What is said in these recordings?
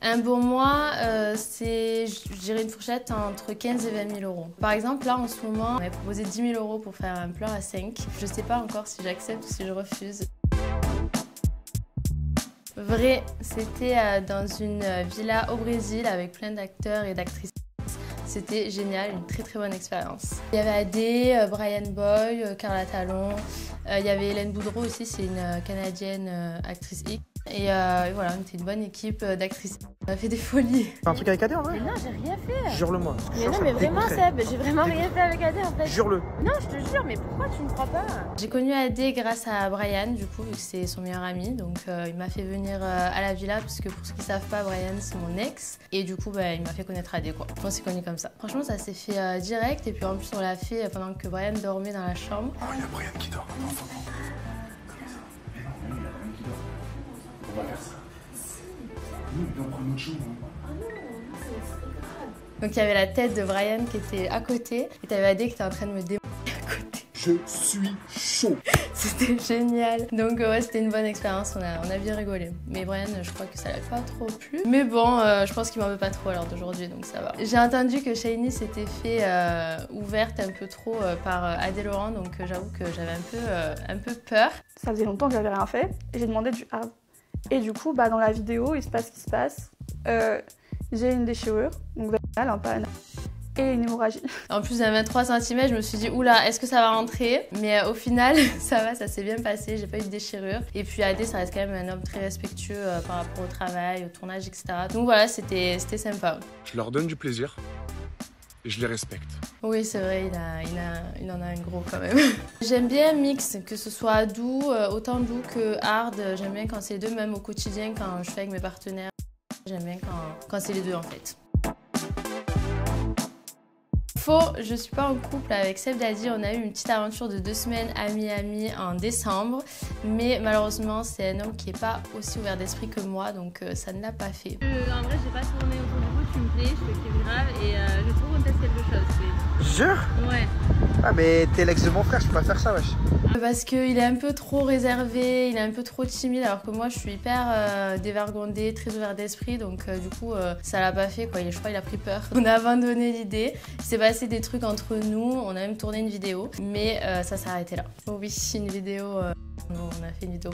Un bon mois, c'est, je dirais, une fourchette entre 15 et 20 000 euros. Par exemple, là, en ce moment, on m'a proposé 10 000 euros pour faire un plan à 5. Je sais pas encore si j'accepte ou si je refuse. Vrai, c'était dans une villa au Brésil avec plein d'acteurs et d'actrices. C'était génial, une très bonne expérience. Il y avait Adé, Brian Boy, Carla Talon, il y avait Hélène Boudreau aussi, c'est une Canadienne actrice X. Et voilà, on était une bonne équipe d'actrices. On a fait des folies. T'as un truc avec Adé en vrai? Mais non, j'ai rien fait. Jure-le-moi. Mais non, mais vraiment Seb, j'ai vraiment rien fait avec Adé en fait. Jure-le. Non, je te jure, mais pourquoi tu me crois pas? J'ai connu Adé grâce à Brian, du coup, vu que c'est son meilleur ami. Donc il m'a fait venir à la villa, parce que pour ceux qui savent pas, Brian c'est mon ex. Et du coup, il m'a fait connaître Adé quoi. On s'est connus comme ça. Franchement, ça s'est fait direct. Et puis en plus, on l'a fait pendant que Brian dormait dans la chambre. Oh, il y a Brian qui dort. Non, faut pas. On va faire ça. Nous, on peut prendre notre chambre. Donc il y avait la tête de Brian qui était à côté. Et t'avais Adé qui était en train de me démonter à côté. Je suis chaud. C'était génial. Donc ouais, c'était une bonne expérience, on a bien rigolé. Mais Brian, je crois que ça l'a pas trop plu. Mais bon, je pense qu'il m'en veut pas trop à l'heure d'aujourd'hui, donc ça va. J'ai entendu que Shiny s'était fait ouverte un peu trop par Adé Laurent, donc j'avoue que j'avais un peu peur. Ça faisait longtemps que j'avais rien fait et j'ai demandé du hard. Et du coup, dans la vidéo, il se passe ce qui se passe. J'ai une déchirure, donc vaginale, pas anale, et une hémorragie. En plus d'un 23 cm, je me suis dit, oula, est-ce que ça va rentrer? Mais au final, ça va, ça s'est bien passé, j'ai pas eu de déchirure. Et puis Adé, ça reste quand même un homme très respectueux par rapport au travail, au tournage, etc. Donc voilà, c'était sympa. Je leur donne du plaisir et je les respecte. Oui, c'est vrai, il en a un gros quand même. J'aime bien un mix, que ce soit doux, autant doux que hard. J'aime bien quand c'est les deux, même au quotidien, quand je fais avec mes partenaires. J'aime bien quand c'est les deux en fait. Faux, je suis pas en couple avec Seb Daddy. On a eu une petite aventure de 2 semaines à Miami en décembre. Mais malheureusement, c'est un homme qui est pas aussi ouvert d'esprit que moi, donc ça ne l'a pas fait. En vrai, j'ai pas tourné autour du bout, tu me plais, je te kiffe grave et je trouve qu'on teste quelque chose. Jure? Ouais. Ah mais t'es l'ex de mon frère, je peux pas faire ça wesh. Parce qu'il est un peu trop réservé, il est un peu trop timide, alors que moi je suis hyper dévergondée, très ouvert d'esprit, donc du coup ça l'a pas fait quoi. Je crois qu'il a pris peur. On a abandonné l'idée, il s'est passé des trucs entre nous, on a même tourné une vidéo, mais ça s'est arrêté là. Oh oui, une vidéo, on a fait une vidéo.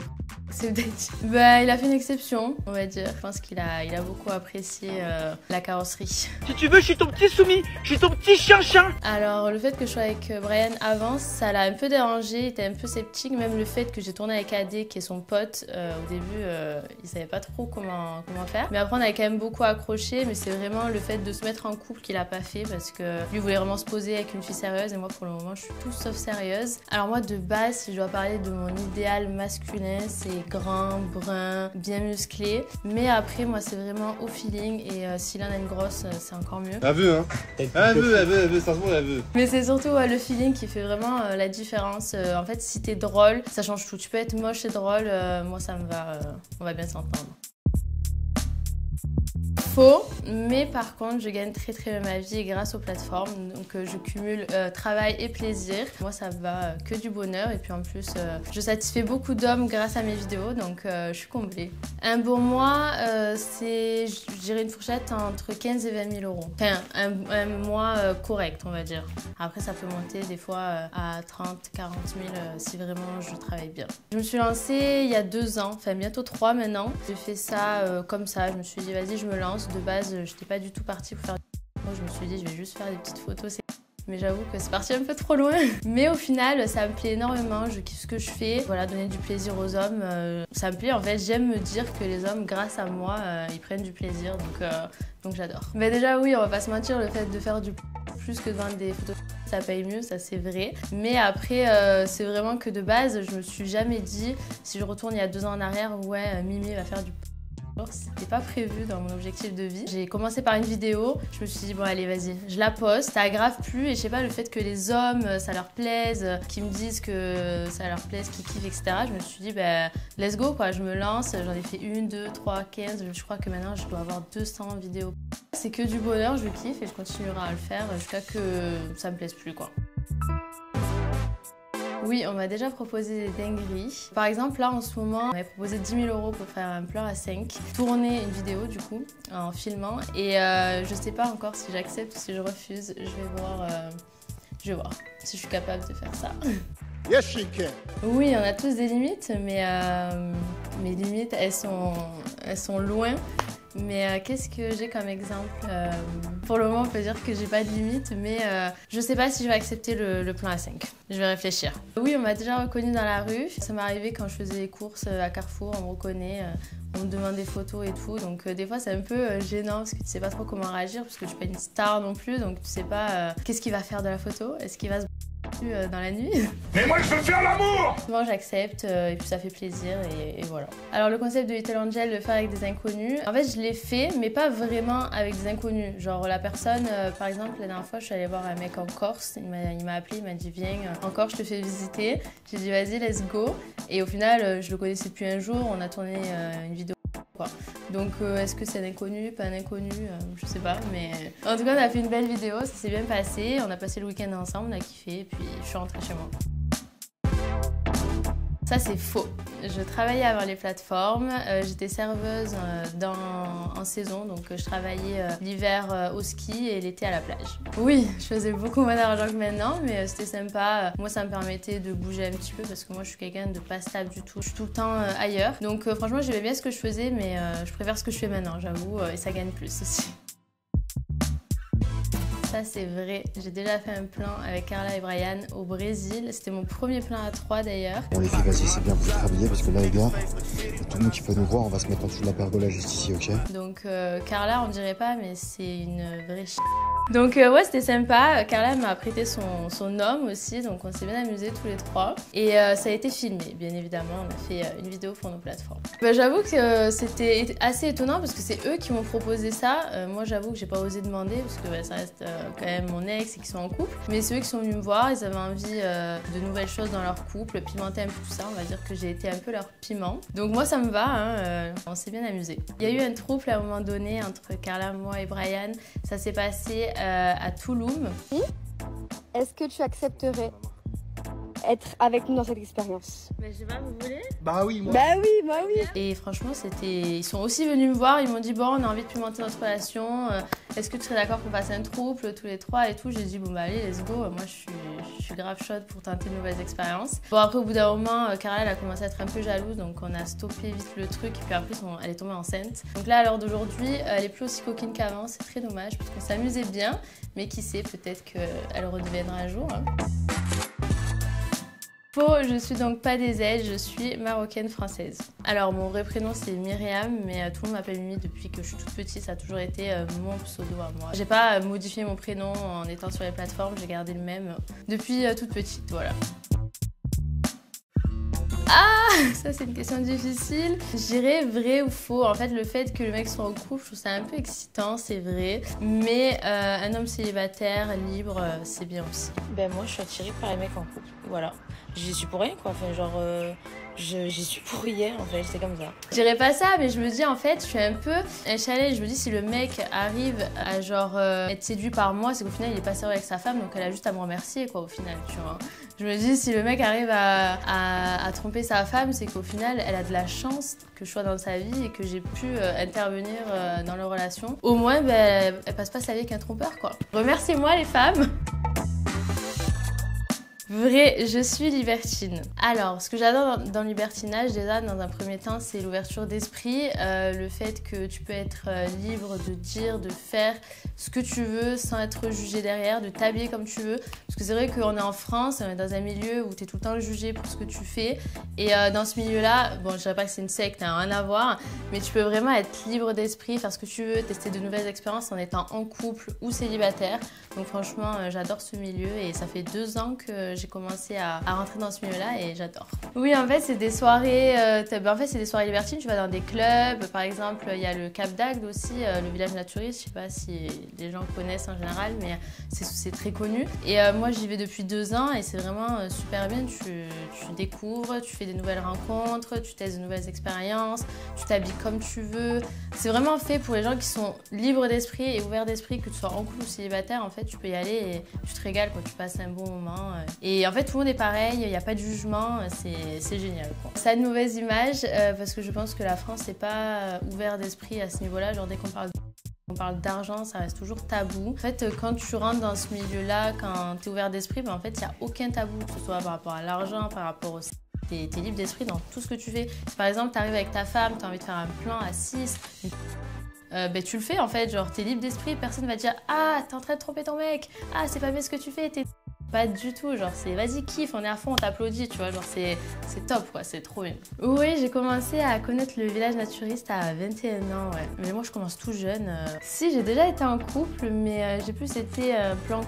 C'est Daddy. Il a fait une exception, on va dire. Je pense qu'il a beaucoup apprécié la carrosserie. Si tu veux, je suis ton petit soumis, je suis ton petit chien. Alors le fait que je sois avec Brian avant, ça l'a un peu dérangé, il était un peu sceptique. Même le fait que j'ai tourné avec Adé, qui est son pote, au début, il savait pas trop comment faire. Mais après on avait quand même beaucoup accroché, mais c'est vraiment le fait de se mettre en couple qu'il a pas fait, parce que lui voulait vraiment se poser avec une fille sérieuse, et moi pour le moment je suis tout sauf sérieuse. Alors moi de base, si je dois parler de mon idéal masculin, c'est grand, brun, bien musclé. Mais après moi c'est vraiment au feeling, et s'il en a une grosse, c'est encore mieux. Elle veut, hein. Elle veut, ça se voit, elle veut. Mais c'est surtout le feeling qui fait vraiment la différence. En fait, si t'es drôle, ça change tout. Tu peux être moche et drôle, moi ça me va, on va bien s'entendre. Faux, mais par contre je gagne très bien ma vie grâce aux plateformes, donc je cumule travail et plaisir. Moi ça va que du bonheur, et puis en plus je satisfais beaucoup d'hommes grâce à mes vidéos, donc je suis comblée. Un bon mois, c'est, je dirais, une fourchette entre 15 et 20 000 euros. Enfin, un mois correct on va dire. Après ça peut monter des fois à 30, 40 000 si vraiment je travaille bien. Je me suis lancée il y a 2 ans, enfin bientôt 3 maintenant. J'ai fait ça comme ça, je me suis dit vas-y je me lance. De base, je n'étais pas du tout partie pour faire des photos. Je me suis dit, je vais juste faire des petites photos. Mais j'avoue que c'est parti un peu trop loin. Mais au final, ça me plaît énormément. Je kiffe ce que je fais. Voilà, donner du plaisir aux hommes, ça me plaît. En fait, j'aime me dire que les hommes, grâce à moi, ils prennent du plaisir. Donc j'adore. Mais déjà, oui, on va pas se mentir, le fait de faire du plus que de vendre des photos, ça paye mieux, ça c'est vrai. Mais après, c'est vraiment que de base, je me suis jamais dit, si je retourne il y a 2 ans en arrière, ouais, Mimi va faire du c'était pas prévu dans mon objectif de vie. J'ai commencé par une vidéo, je me suis dit bon allez vas-y, je la poste, ça aggrave plus, et je sais pas, le fait que les hommes ça leur plaise, qu'ils me disent que ça leur plaise, qu'ils kiffent, etc. Je me suis dit let's go quoi, je me lance, j'en ai fait 1, 2, 3, 15, je crois que maintenant je dois avoir 200 vidéos. C'est que du bonheur, je kiffe et je continuerai à le faire jusqu'à que ça me plaise plus quoi. Oui, on m'a déjà proposé des dingueries. Par exemple, là en ce moment, on m'a proposé 10 000 € pour faire un plan A5, tourner une vidéo du coup, en filmant. Et je sais pas encore si j'accepte ou si je refuse. Je vais voir si je suis capable de faire ça. Yes, she can. Oui, on a tous des limites, mais mes limites, elles sont loin. Mais qu'est-ce que j'ai comme exemple? Pour le moment, on peut dire que j'ai pas de limite, mais je sais pas si je vais accepter le plan A5. Je vais réfléchir. Oui, on m'a déjà reconnue dans la rue. Ça m'est arrivé quand je faisais les courses à Carrefour, on me reconnaît, on me demande des photos et tout. Donc des fois, c'est un peu gênant parce que tu sais pas trop comment réagir, parce que je suis pas une star non plus, donc tu sais pas qu'est-ce qu'il va faire de la photo. Est-ce qu'il va se dans la nuit? Mais moi je veux faire l'amour! Souvent j'accepte et puis ça fait plaisir et voilà. Alors le concept de Little Angel, de faire avec des inconnus, en fait je l'ai fait mais pas vraiment avec des inconnus. Genre la personne, par exemple la dernière fois je suis allée voir un mec en Corse, il m'a appelé, il m'a dit viens en Corse je te fais visiter. J'ai dit vas-y let's go et au final je le connaissais depuis un jour, on a tourné une vidéo. Donc est-ce que c'est un inconnu, pas un inconnu, je sais pas, mais en tout cas on a fait une belle vidéo, ça s'est bien passé, on a passé le week-end ensemble, on a kiffé et puis je suis rentrée chez moi. Ça c'est faux. Je travaillais avant les plateformes, j'étais serveuse en saison, donc je travaillais l'hiver au ski et l'été à la plage. Oui, je faisais beaucoup moins d'argent que maintenant, mais c'était sympa. Moi ça me permettait de bouger un petit peu parce que moi je suis quelqu'un de pas stable du tout. Je suis tout le temps ailleurs, donc franchement j'aimais bien ce que je faisais, mais je préfère ce que je fais maintenant, j'avoue, et ça gagne plus aussi. Ça c'est vrai, j'ai déjà fait un plan avec Carla et Brian au Brésil. C'était mon premier plan à 3 d'ailleurs. Bon les filles, vas-y, c'est bien, vous travaillez parce que là les gars, tout le monde qui peut nous voir, on va se mettre en dessous de la pergola juste ici, ok? Donc Carla, on dirait pas, mais c'est une vraie Donc ouais, c'était sympa. Carla m'a prêté son homme aussi, donc on s'est bien amusés tous les trois. Et ça a été filmé, bien évidemment. On a fait une vidéo pour nos plateformes. Bah, j'avoue que c'était assez étonnant parce que c'est eux qui m'ont proposé ça. Moi, j'avoue que j'ai pas osé demander parce que ça reste quand même mon ex et qu'ils sont en couple. Mais c'est eux qui sont venus me voir. Ils avaient envie de nouvelles choses dans leur couple, pimenter un peu tout ça. On va dire que j'ai été un peu leur piment. Donc moi, ça me va. Hein, on s'est bien amusés. Il y a eu un trouble à un moment donné entre Carla, moi et Brian. Ça s'est passé à Touloum. Est-ce que tu accepterais être avec nous dans cette expérience? Mais je sais pas, vous voulez? Bah oui, moi. Bah oui, moi oui. Et franchement, ils sont aussi venus me voir, ils m'ont dit bon, on a envie de pimenter notre relation, est-ce que tu serais d'accord qu'on fasse un trouble tous les trois et tout? J'ai dit bon bah allez, let's go, moi je suis grave chaude pour tenter de nouvelles expériences. Bon après au bout d'un moment, Carla elle a commencé à être un peu jalouse, donc on a stoppé vite le truc et puis après elle est tombée enceinte. Donc là à l'heure d'aujourd'hui, elle est plus aussi coquine qu'avant, c'est très dommage parce qu'on s'amusait bien, mais qui sait, peut-être qu'elle redeviendra un jour. Hein. Je suis donc pas des aides, je suis marocaine française. Alors mon vrai prénom c'est Myriam, mais tout le monde m'appelle Mimi depuis que je suis toute petite, ça a toujours été mon pseudo à moi. J'ai pas modifié mon prénom en étant sur les plateformes, j'ai gardé le même depuis toute petite, voilà. Ah, ça c'est une question difficile. Je dirais vrai ou faux. En fait, le fait que le mec soit en couple, je trouve ça un peu excitant, c'est vrai. Mais un homme célibataire, libre, c'est bien aussi. Ben moi, je suis attirée par les mecs en couple. Voilà. J'y suis pour rien, quoi. Enfin, genre, j'y suis pour rien, en fait. C'est comme ça. Je dirais pas ça, mais je me dis, en fait, je suis un peu un challenge. Je me dis, si le mec arrive à, genre, être séduit par moi, c'est qu'au final, il est pas sérieux avec sa femme, donc elle a juste à me remercier, quoi, au final, tu vois. Je me dis, si le mec arrive à tromper sa femme, c'est qu'au final, elle a de la chance que je sois dans sa vie et que j'ai pu intervenir dans leur relation. Au moins, ben, elle passe pas sa vie avec un trompeur, quoi. Remerciez-moi, les femmes. Vrai, je suis libertine. Alors, ce que j'adore dans le libertinage, déjà, dans un premier temps, c'est l'ouverture d'esprit, le fait que tu peux être libre de dire, de faire ce que tu veux sans être jugé derrière, de t'habiller comme tu veux. Parce que c'est vrai qu'on est en France, on est dans un milieu où tu es tout le temps jugé pour ce que tu fais. Et dans ce milieu-là, bon, je dirais pas que c'est une secte, hein, rien à voir, mais tu peux vraiment être libre d'esprit, faire ce que tu veux, tester de nouvelles expériences en étant en couple ou célibataire. Donc franchement, j'adore ce milieu et ça fait 2 ans que j'ai commencé à rentrer dans ce milieu-là et j'adore. Oui, en fait, c'est des soirées, c'est des soirées libertines. Tu vas dans des clubs, par exemple, il y a le Cap d'Agde aussi, le village naturiste. Je sais pas si les gens connaissent en général, mais c'est très connu. Et moi, j'y vais depuis 2 ans et c'est vraiment super bien. Tu découvres, tu fais des nouvelles rencontres, tu testes de nouvelles expériences, tu t'habilles comme tu veux. C'est vraiment fait pour les gens qui sont libres d'esprit et ouverts d'esprit, que tu sois en couple ou célibataire. En fait, tu peux y aller et tu te régales, quoi. Tu passes un bon moment. Et en fait, tout le monde est pareil, il n'y a pas de jugement, c'est génial, quoi. Ça a une mauvaise image parce que je pense que la France n'est pas ouverte d'esprit à ce niveau-là. Genre, dès qu'on parle d'argent, ça reste toujours tabou. En fait, quand tu rentres dans ce milieu-là, quand tu es ouvert d'esprit, ben, en fait, il n'y a aucun tabou, que ce soit par rapport à l'argent, par rapport au... T'es libre d'esprit dans tout ce que tu fais. Si par exemple, tu arrives avec ta femme, tu as envie de faire un plan à 6, ben, tu le fais en fait, genre t'es libre d'esprit, personne va te dire « Ah, t'es en train de tromper ton mec, ah, c'est pas bien ce que tu fais, t'es... » Pas du tout, genre c'est vas-y kiffe, on est à fond, on t'applaudit, tu vois, genre c'est top quoi, c'est trop bien. Oui, j'ai commencé à connaître le village naturiste à 21 ans, ouais. Mais moi je commence tout jeune. Si, j'ai déjà été en couple, mais j'ai plus été plan...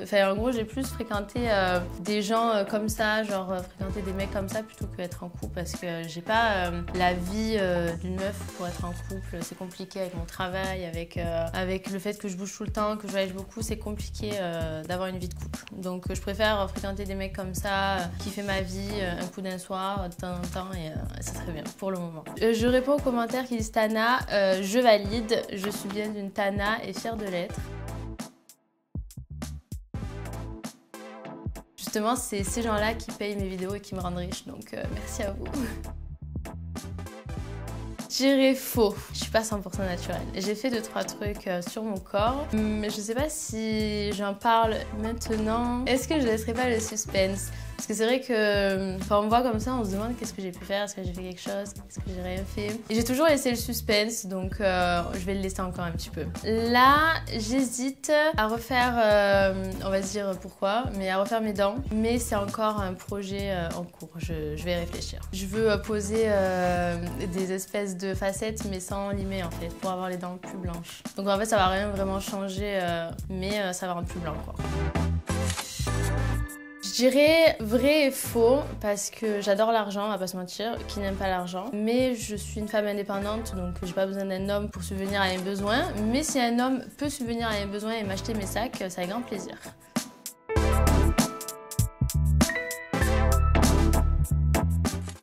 Enfin, en gros, j'ai plus fréquenté des gens comme ça, genre fréquenter des mecs comme ça plutôt qu'être en couple parce que j'ai pas la vie d'une meuf pour être en couple. C'est compliqué avec mon travail, avec le fait que je bouge tout le temps, que je voyage beaucoup, c'est compliqué d'avoir une vie de couple. Donc je préfère fréquenter des mecs comme ça, kiffer ma vie un coup d'un soir, de temps en temps et ça serait bien pour le moment. Je réponds aux commentaires qui disent Tana, je valide, je suis bien d'une Tana et fière de l'être. Justement, c'est ces gens-là qui payent mes vidéos et qui me rendent riche, donc merci à vous. Je dirais faux. Je suis pas 100% naturelle. J'ai fait 2-3 trucs sur mon corps, mais je sais pas si j'en parle maintenant. Est-ce que je laisserai pas le suspense? Parce que c'est vrai que quand on me voit comme ça, on se demande qu'est-ce que j'ai pu faire, est-ce que j'ai fait quelque chose, est-ce que j'ai rien fait. Et j'ai toujours laissé le suspense, donc je vais le laisser encore un petit peu. Là, j'hésite à refaire, on va se dire pourquoi, mais à refaire mes dents. Mais c'est encore un projet en cours, je vais réfléchir. Je veux poser des espèces de facettes, mais sans limer en fait, pour avoir les dents plus blanches. Donc en fait, ça va rien vraiment changer, mais ça va rendre plus blanc quoi. Je dirais vrai et faux parce que j'adore l'argent, on va pas se mentir, qui n'aime pas l'argent. Mais je suis une femme indépendante donc j'ai pas besoin d'un homme pour subvenir à mes besoins. Mais si un homme peut subvenir à mes besoins et m'acheter mes sacs, c'est avec grand plaisir.